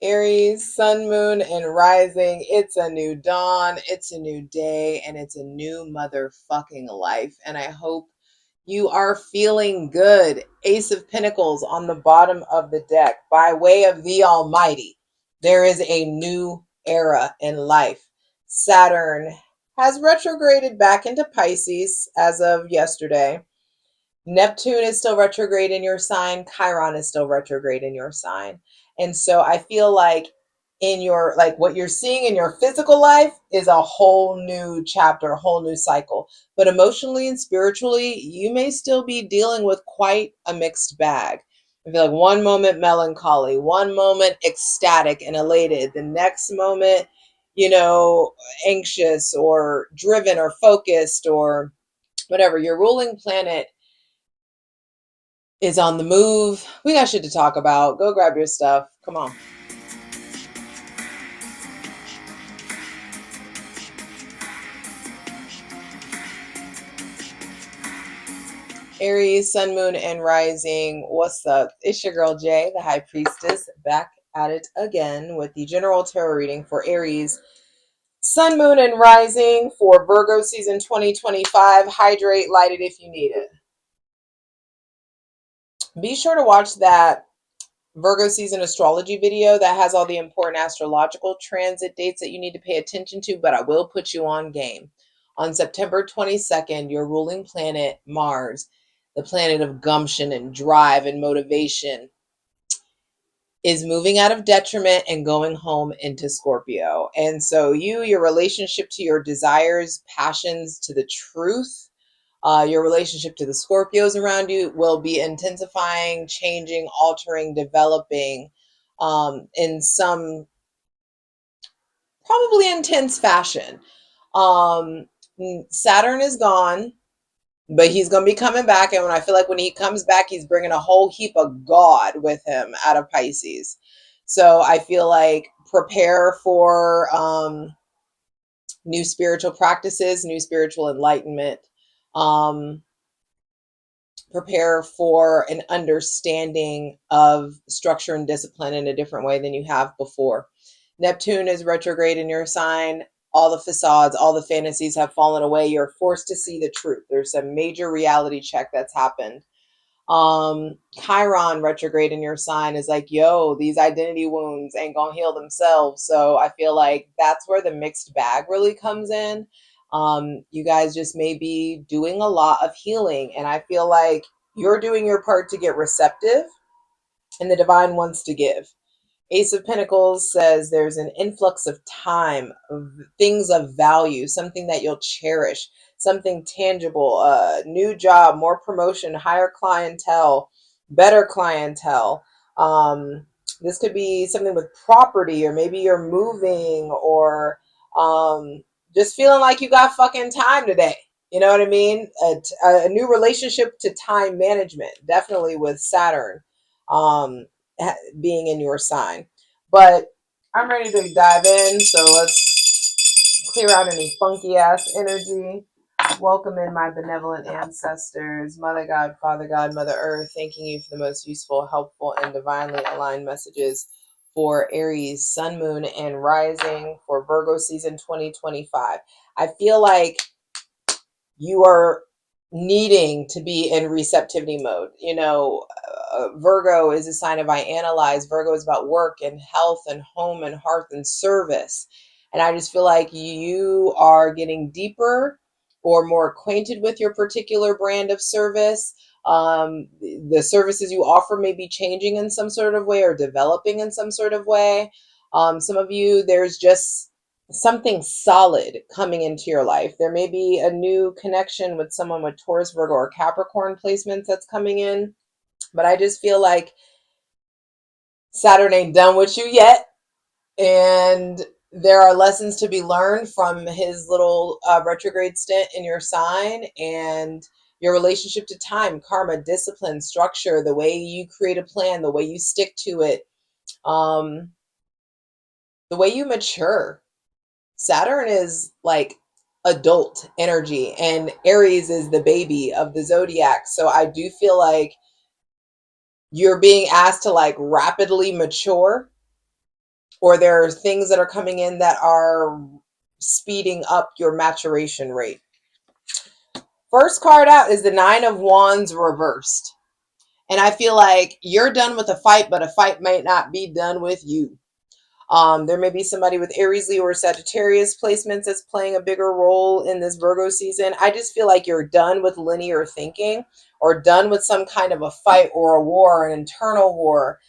Aries, sun, moon, and rising. It's a new dawn, it's a new day, and it's a new motherfucking life. And I hope you are feeling good. Ace of Pentacles on the bottom of the deck. By way of the Almighty, there is a new era in life. Saturn has retrograded back into Pisces as of yesterday. Neptune is still retrograde in your sign. Chiron is still retrograde in your sign. And so I feel like in your, like what you're seeing in your physical life is a whole new chapter, a whole new cycle. But emotionally and spiritually, you may still be dealing with quite a mixed bag. I feel like one moment melancholy, one moment ecstatic and elated, the next moment, anxious or driven or focused or whatever. Your ruling planet is on the move. We got shit to talk about. Go grab your stuff. Come on. Aries, sun, moon, and rising. What's up? It's your girl Jay, the High Priestess, back at it again with the general tarot reading for Aries, sun, moon, and rising for Virgo season 2025. Hydrate, light it if you need it. Be sure to watch that Virgo season astrology video that has all the important astrological transit dates that you need to pay attention to, but I will put you on game. On September 22nd, your ruling planet, Mars, the planet of gumption and drive and motivation, is moving out of detriment and going home into Scorpio. And so your relationship to your desires, passions, to the truth, your relationship to the Scorpios around you will be intensifying, changing, altering, developing in some probably intense fashion. Um, Saturn is gone, but he's going to be coming back. And I feel like when he comes back, he's bringing a whole heap of God with him out of Pisces. So I feel like prepare for new spiritual practices, new spiritual enlightenment. Um, Prepare for an understanding of structure and discipline in a different way than you have before. Neptune is retrograde in your sign. All the facades, all the fantasies have fallen away. You're forced to see the truth. There's a major reality check that's happened. Chiron retrograde in your sign is like, yo, these identity wounds ain't gonna heal themselves. So I feel like that's where the mixed bag really comes in. You guys just may be doing a lot of healing, and I feel like you're doing your part to get receptive, and the divine wants to give. Ace of Pentacles says there's an influx of time, of things of value, something that you'll cherish, something tangible, a new job, more promotion, higher clientele, better clientele. This could be something with property, or maybe you're moving, or just feeling like you got fucking time today. You know what I mean? A new relationship to time management, definitely with Saturn. Being in your sign. But I'm ready to dive in, so let's clear out any funky ass energy. Welcome in my benevolent ancestors, Mother God, Father God, Mother Earth, thanking you for the most useful, helpful, and divinely aligned messages for Aries, Sun, Moon, and Rising for Virgo season 2025. I feel like you are needing to be in receptivity mode. Virgo is a sign of I analyze. Virgo is about work and health and home and hearth and service. And I just feel like you are getting deeper or more acquainted with your particular brand of service. The services you offer may be changing in some sort of way or developing in some sort of way. Some of you, there's just something solid coming into your life. There may be a new connection with someone with Taurus, Virgo, or Capricorn placements that's coming in. But I just feel like Saturn ain't done with you yet. And there are lessons to be learned from his little retrograde stint in your sign, and your relationship to time, karma, discipline, structure, the way you create a plan, the way you stick to it, um, the way you mature. Saturn is like adult energy, and Aries is the baby of the zodiac. So I do feel like you're being asked to like rapidly mature or there are things that are coming in that are speeding up your maturation rate. First card out is the Nine of Wands reversed. And I feel like you're done with a fight, but a fight might not be done with you. There may be somebody with Aries, Leo, or Sagittarius placements that's playing a bigger role in this Virgo season. I just feel like you're done with linear thinking or done with some kind of a fight or a war, an internal war.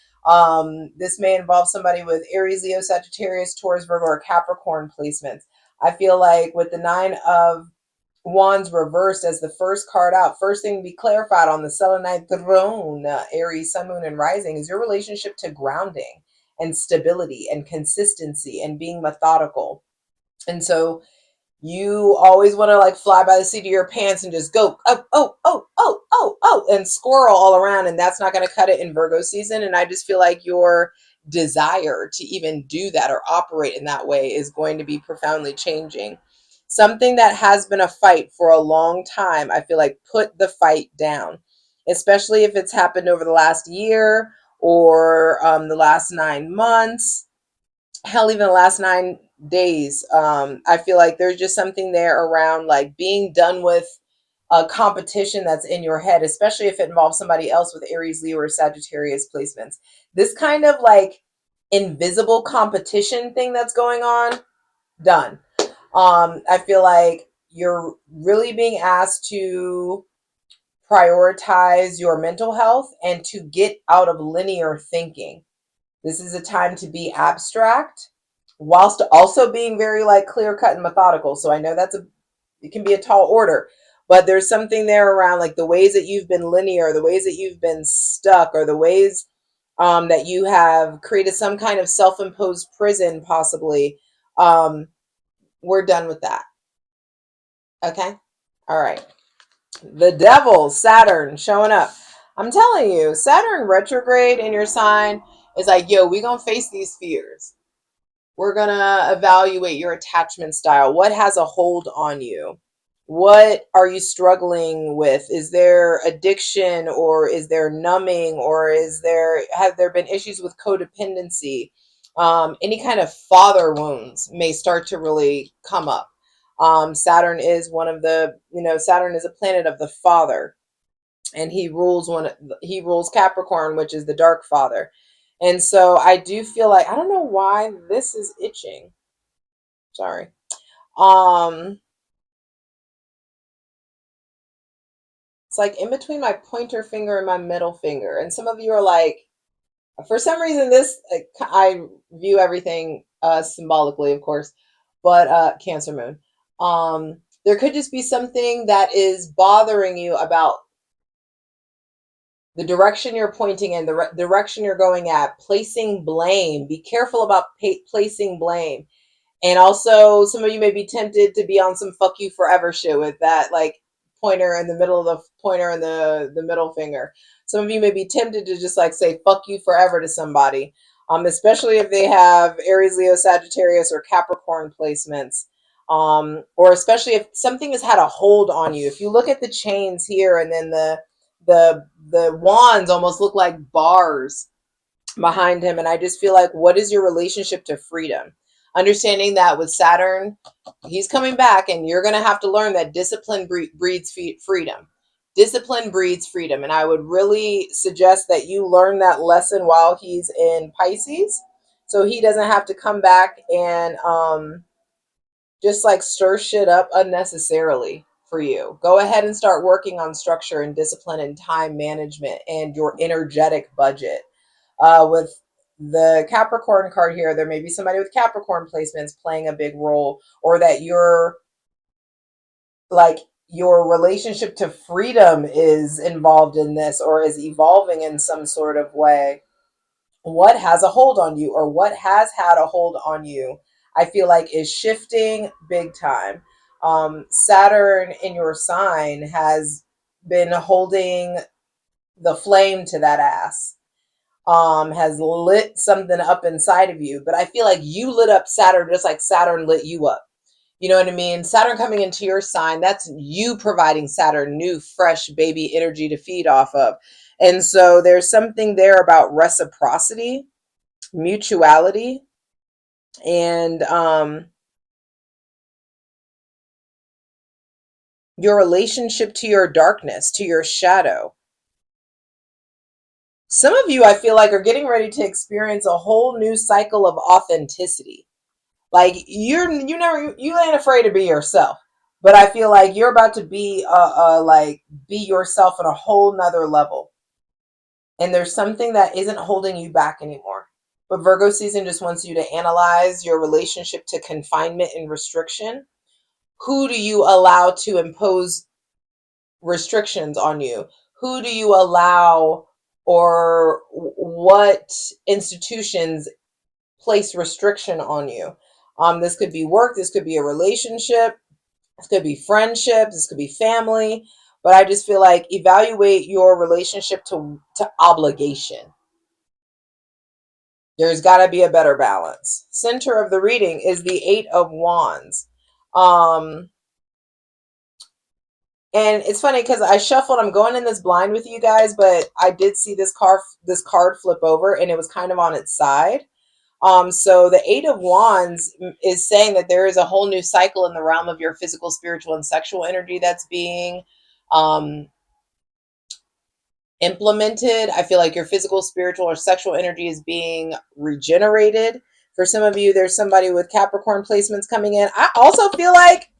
This may involve somebody with Aries, Leo, Sagittarius, Taurus, Virgo, or Capricorn placements. I feel like with the Nine of Wands reversed as the first card out, first thing to be clarified on the selenite throne, Aries, Sun, Moon, and Rising, is your relationship to grounding and stability and consistency and being methodical. And so you always want to like fly by the seat of your pants and just go and squirrel all around, and that's not going to cut it in Virgo season. And I just feel like your desire to even do that or operate in that way is going to be profoundly changing. Something that has been a fight for a long time, I feel like put the fight down, especially if it's happened over the last year or the last 9 months, hell, even the last 9 days. I feel like there's just something there around like being done with a competition that's in your head, especially if it involves somebody else with Aries, Leo, or Sagittarius placements. This kind of like invisible competition thing that's going on, done. I feel like you're really being asked to prioritize your mental health and to get out of linear thinking. This is a time to be abstract whilst also being very like clear cut and methodical. So I know it can be a tall order, but there's something there around like the ways that you've been linear, the ways that you've been stuck, or the ways that you have created some kind of self-imposed prison, possibly. We're done with that. Okay. All right. The devil, Saturn, showing up. I'm telling you, Saturn retrograde in your sign is like, yo, we're going to face these fears. We're going to evaluate your attachment style. What has a hold on you? What are you struggling with? Is there addiction, or is there numbing, or have there been issues with codependency? Any kind of father wounds may start to really come up. Saturn is Saturn is a planet of the father, and he rules Capricorn, which is the dark father. And so I do feel like, I don't know why this is itching. Sorry. It's like in between my pointer finger and my middle finger. And some of you are like, for some reason, I view everything symbolically, of course, but Cancer Moon. There could just be something that is bothering you about the direction you're pointing in, the direction you're going at, placing blame. Be careful about placing blame. And also, some of you may be tempted to be on some fuck you forever shit with that, like pointer in the middle of the pointer and the middle finger. Some of you may be tempted to just like say fuck you forever to somebody, especially if they have Aries, Leo, Sagittarius, or Capricorn placements. Or especially if something has had a hold on you. If you look at the chains here, and then the wands almost look like bars behind him. And I just feel like, what is your relationship to freedom? Understanding that with Saturn, he's coming back, and you're going to have to learn that discipline breeds freedom. Discipline breeds freedom. And I would really suggest that you learn that lesson while he's in Pisces, so he doesn't have to come back and just like stir shit up unnecessarily for you. Go ahead and start working on structure and discipline and time management and your energetic budget. With the Capricorn card here, there may be somebody with Capricorn placements playing a big role, or that your relationship to freedom is involved in this or is evolving in some sort of way. What has a hold on you, or what has had a hold on you, I feel like is shifting big time. Saturn in your sign has been holding the flame to that ass, has lit something up inside of you. But I feel like you lit up Saturn just like Saturn lit you up. You know what I mean? Saturn coming into your sign, that's you providing Saturn new, fresh baby energy to feed off of. And so there's something there about reciprocity, mutuality. And your relationship to your darkness, to your shadow. Some of you, I feel like, are getting ready to experience a whole new cycle of authenticity. Like you ain't afraid to be yourself, but I feel like you're about to be like be yourself on a whole nother level. And there's something that isn't holding you back anymore. But Virgo season just wants you to analyze your relationship to confinement and restriction. Who do you allow to impose restrictions on you? Who do you allow, or what institutions place restriction on you? This could be work, this could be a relationship, this could be friendships, this could be family. But I just feel like evaluate your relationship to obligation. There's got to be a better balance. Center of the reading is the Eight of Wands. Um, and it's funny because I shuffled, I'm going in this blind with you guys, but I did see this card flip over and it was kind of on its side. So the Eight of Wands is saying that there is a whole new cycle in the realm of your physical, spiritual, and sexual energy that's being um, implemented. I feel like your physical, spiritual, or sexual energy is being regenerated. For some of you, there's somebody with Capricorn placements coming in. I also feel like,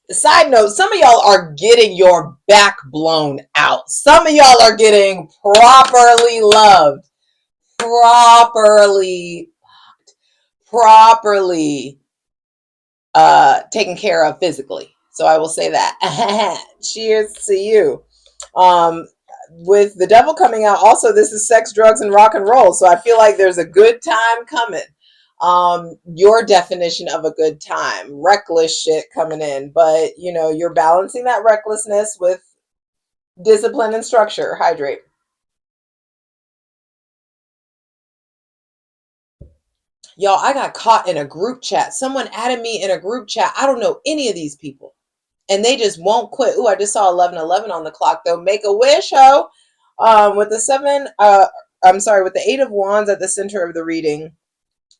side note, some of y'all are getting your back blown out. Some of y'all are getting properly loved, properly, properly taken care of physically. So I will say that. Cheers to you. Um, with the devil coming out, also this is sex, drugs, and rock and roll. So I feel like there's a good time coming. Your definition of a good time, reckless shit coming in, but you know, you're balancing that recklessness with discipline and structure. Hydrate. Y'all, I got caught in a group chat. Someone added me in a group chat. I don't know any of these people. And they just won't quit. Ooh, I just saw 11:11 on the clock though. Make a wish, ho. With the with the Eight of Wands at the center of the reading,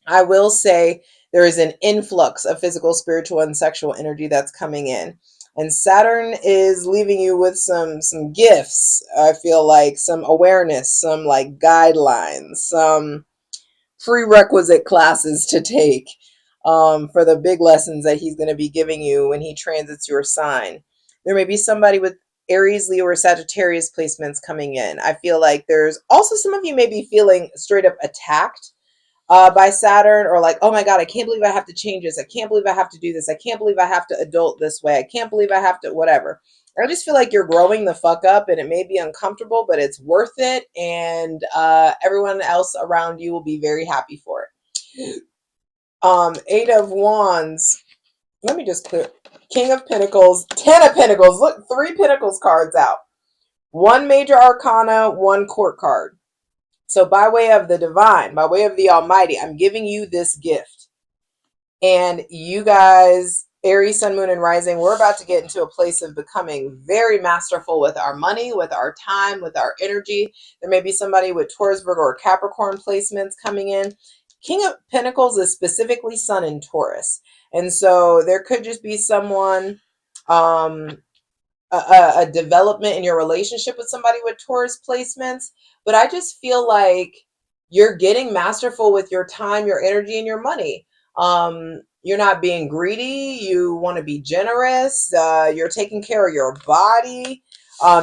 I will say there is an influx of physical, spiritual, and sexual energy that's coming in. And Saturn is leaving you with some gifts. I feel like some awareness, some like guidelines, some prerequisite classes to take for the big lessons that he's going to be giving you when he transits your sign. There may be somebody with Aries, Leo, or Sagittarius placements coming in. I feel like there's also some of you may be feeling straight up attacked by Saturn, or like, oh my God, I can't believe I have to change this. I can't believe I have to do this. I can't believe I have to adult this way. I can't believe I have to, whatever. I just feel like you're growing the fuck up and it may be uncomfortable, but it's worth it. And everyone else around you will be very happy for it. Eight of Wands. Let me just clear. King of Pentacles, Ten of Pentacles. Look, three Pentacles cards out. One major arcana, one court card. So by way of the divine, by way of the almighty, I'm giving you this gift. And you guys, Aries, Sun, Moon, and Rising, we're about to get into a place of becoming very masterful with our money, with our time, with our energy. There may be somebody with Taurus, Virgo, or Capricorn placements coming in. King of Pentacles is specifically Sun in Taurus. And so there could just be someone, a development in your relationship with somebody with Taurus placements. But I just feel like you're getting masterful with your time, your energy, and your money. You're not being greedy. You want to be generous. You're taking care of your body.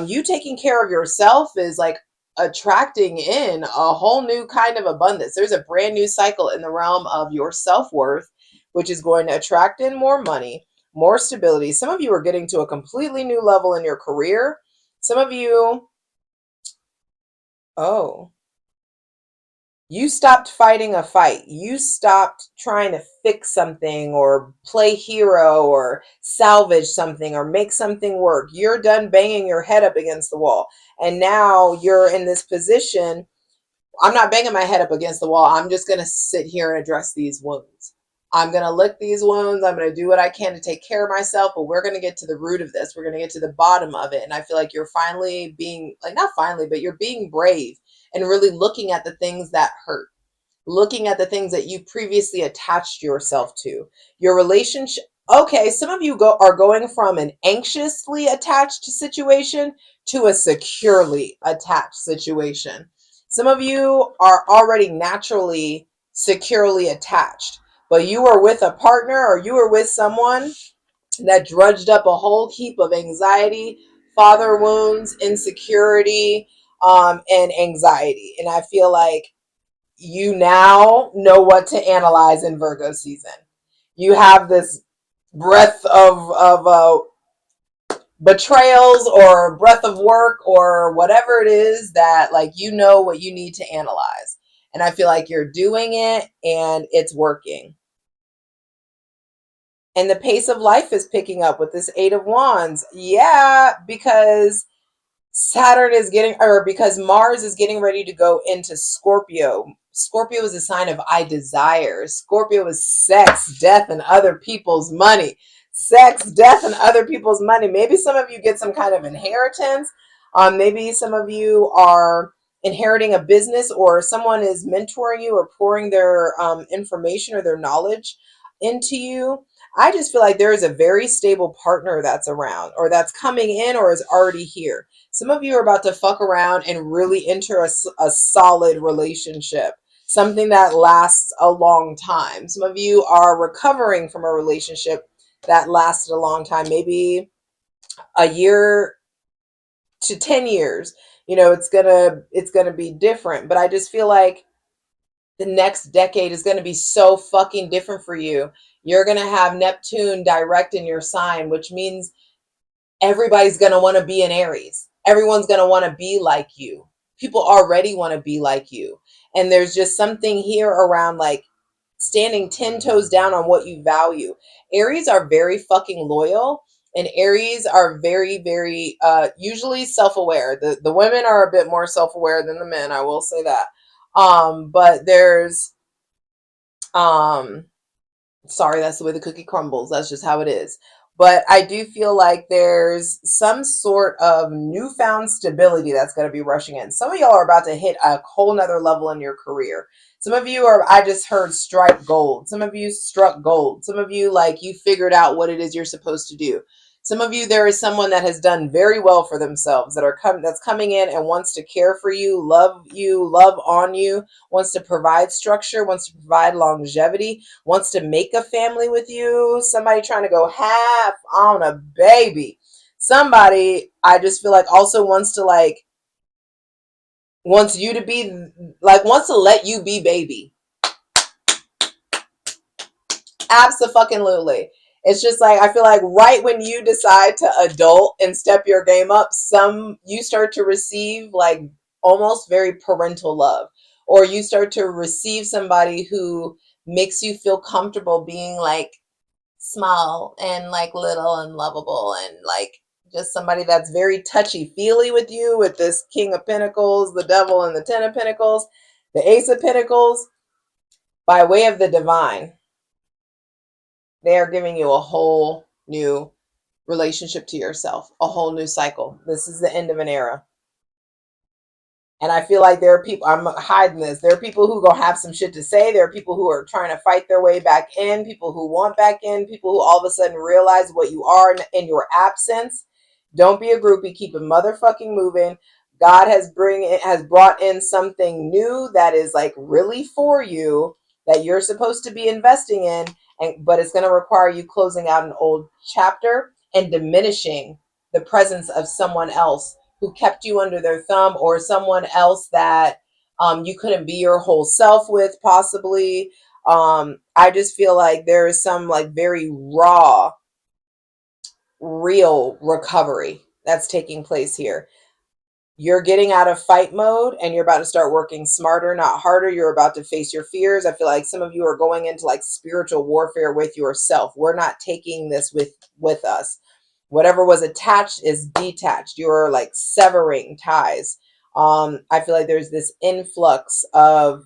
You taking care of yourself is like attracting in a whole new kind of abundance. There's a brand new cycle in the realm of your self-worth, which is going to attract in more money, more stability. Some of you are getting to a completely new level in your career. Some of you, oh, you stopped fighting a fight. You stopped trying to fix something or play hero or salvage something or make something work. You're done banging your head up against the wall. And now you're in this position. I'm not banging my head up against the wall. I'm just going to sit here and address these wounds. I'm going to lick these wounds. I'm going to do what I can to take care of myself, but we're going to get to the root of this. We're going to get to the bottom of it. And I feel like you're finally being, like, not finally, but you're being brave and really looking at the things that hurt, looking at the things that you previously attached yourself to. Your relationship. Okay, some of you are going from an anxiously attached situation to a securely attached situation. Some of you are already naturally securely attached, but you are with a partner or you are with someone that drudged up a whole heap of anxiety, father wounds, insecurity, and anxiety. And I feel like you now know what to analyze in Virgo season. You have this breadth of betrayals or breadth of work or whatever it is that, like, you know what you need to analyze. And I feel like you're doing it and it's working. And the pace of life is picking up with this Eight of Wands. Yeah, because Saturn is getting, or because Mars is getting ready to go into Scorpio. Scorpio is a sign of I desire. Scorpio is sex, death, and other people's money. Sex, death, and other people's money. Maybe some of you get some kind of inheritance. Maybe some of you are inheriting a business, or someone is mentoring you or pouring their information or their knowledge into you. I just feel like there is a very stable partner that's around, or that's coming in, or is already here. Some of you are about to fuck around and really enter a solid relationship, something that lasts a long time. Some of you are recovering from a relationship that lasted a long time, maybe a year to 10 years. You know, it's gonna be different. But I just feel like the next decade is going to be so fucking different for you. You're going to have Neptune direct in your sign, which means everybody's going to want to be an Aries. Everyone's going to want to be like you. People already want to be like you. And there's just something here around, like, standing 10 toes down on what you value. Aries are very fucking loyal, and Aries are very, very usually self-aware. The women are a bit more self-aware than the men, I will say that. But there's sorry, that's the way the cookie crumbles. That's just how it is. But I do feel like there's some sort of newfound stability that's going to be rushing in. Some of y'all are about to hit a whole nother level in your career. Some of you are, I just heard, strike gold. Some of you struck gold. Some of you, like, you figured out what it is you're supposed to do. Some of you, there is someone that has done very well for themselves that's coming in and wants to care for you, love on you, wants to provide structure, wants to provide longevity, wants to make a family with you. Somebody trying to go half on a baby. Somebody, I just feel like, also wants to, like, wants you to be, like, wants to let you be baby. Absolutely. It's just like, I feel like right when you decide to adult and step your game up, you start to receive, like, almost very parental love, or you start to receive somebody who makes you feel comfortable being, like, small and, like, little and lovable, and, like, just somebody that's very touchy feely with you, with this King of Pentacles, the Devil, and the Ten of Pentacles, the Ace of Pentacles, by way of the divine. They are giving you a whole new relationship to yourself, a whole new cycle. This is the end of an era. And I feel like there are people, I'm hiding this. There are people who gonna have some shit to say. There are people who are trying to fight their way back in, people who want back in, people who all of a sudden realize what you are in your absence. Don't be a groupie. Keep it motherfucking moving. God has brought in something new that is, like, really for you, that you're supposed to be investing in, but it's going to require you closing out an old chapter and diminishing the presence of someone else who kept you under their thumb, or someone else that you couldn't be your whole self with, possibly. I just feel like there is some, like, very raw, real recovery that's taking place here. You're getting out of fight mode and you're about to start working smarter, not harder. You're about to face your fears. I feel like some of you are going into, like, spiritual warfare with yourself. We're not taking this with us. Whatever was attached is detached. You're, like, severing ties. I feel like there's this influx of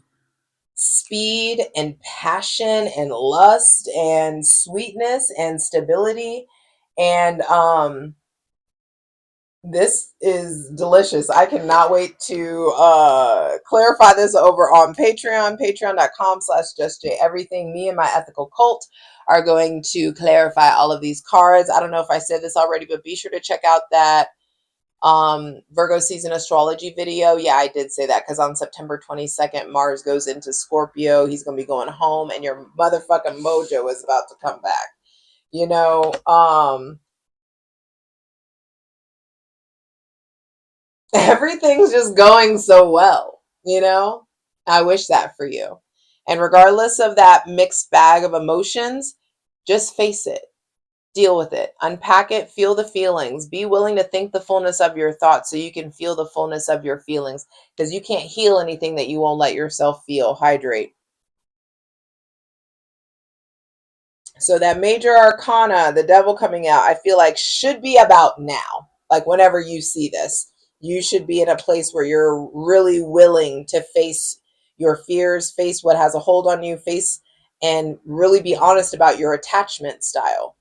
speed and passion and lust and sweetness and stability, and This is delicious. I cannot wait to clarify this over on Patreon, patreon.com/JustJEverything. Me and my ethical cult are going to clarify all of these cards. I don't know if I said this already, but be sure to check out that Virgo season astrology video. Yeah, I did say that because on September 22nd, Mars goes into Scorpio. He's going to be going home and your motherfucking mojo is about to come back. You know, everything's just going so well, you know? I wish that for you. And regardless of that mixed bag of emotions, just face it, deal with it, unpack it, feel the feelings, be willing to think the fullness of your thoughts so you can feel the fullness of your feelings because you can't heal anything that you won't let yourself feel. Hydrate. So that major arcana, the devil coming out, I feel like should be about now. Like whenever you see this, you should be in a place where you're really willing to face your fears, face what has a hold on you, face and really be honest about your attachment style.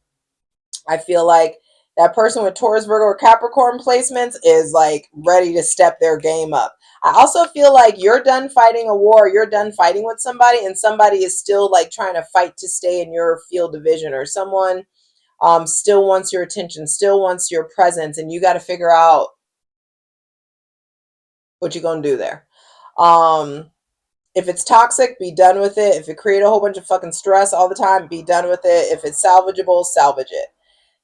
I feel like that person with Taurus, Virgo, or Capricorn placements is like ready to step their game up. I also feel like you're done fighting a war, you're done fighting with somebody, and somebody is still like trying to fight to stay in your field of vision, or someone still wants your attention, still wants your presence, and you got to figure out what you're going to do there. If it's toxic, be done with it. If it create a whole bunch of fucking stress all the time, be done with it. If it's salvageable, salvage it.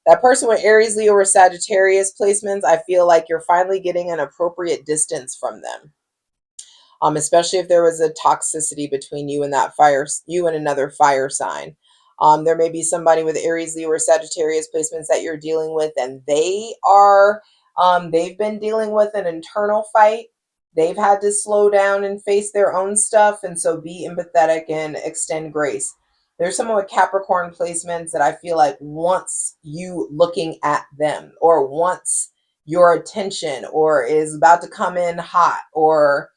That person with Aries, Leo, or Sagittarius placements, I feel like you're finally getting an appropriate distance from them. Especially if there was a toxicity between you and you and another fire sign. There may be somebody with Aries, Leo, or Sagittarius placements that you're dealing with, and they've been dealing with an internal fight. They've had to slow down and face their own stuff, and so be empathetic and extend grace. There's someone with Capricorn placements that I feel like wants you looking at them, or wants your attention, or is about to come in hot, or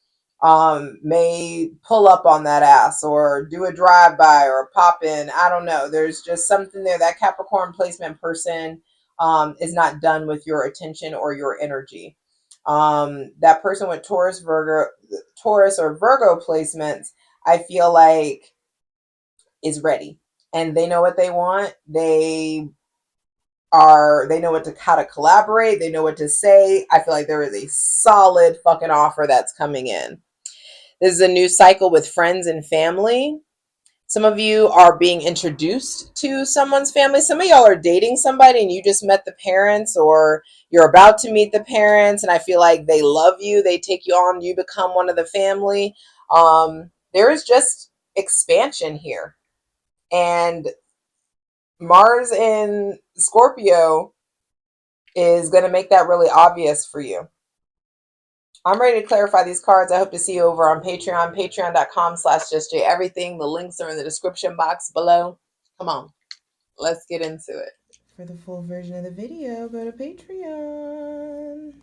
may pull up on that ass or do a drive-by or pop in. I don't know. There's just something there. That Capricorn placement person is not done with your attention or your energy. That person with Taurus or Virgo placements, I feel like is ready and they know what they want. They know how to collaborate. They know what to say. I feel like there is a solid fucking offer that's coming in. This is a new cycle with friends and family. Some of you are being introduced to someone's family. Some of y'all are dating somebody and you just met the parents, or you're about to meet the parents, and I feel like they love you. They take you on. You become one of the family. There is just expansion here. And Mars in Scorpio is going to make that really obvious for you. I'm ready to clarify these cards. I hope to see you over on Patreon, patreon.com/JustJEverything. The links are in the description box below. Come on, let's get into it. For the full version of the video, go to Patreon.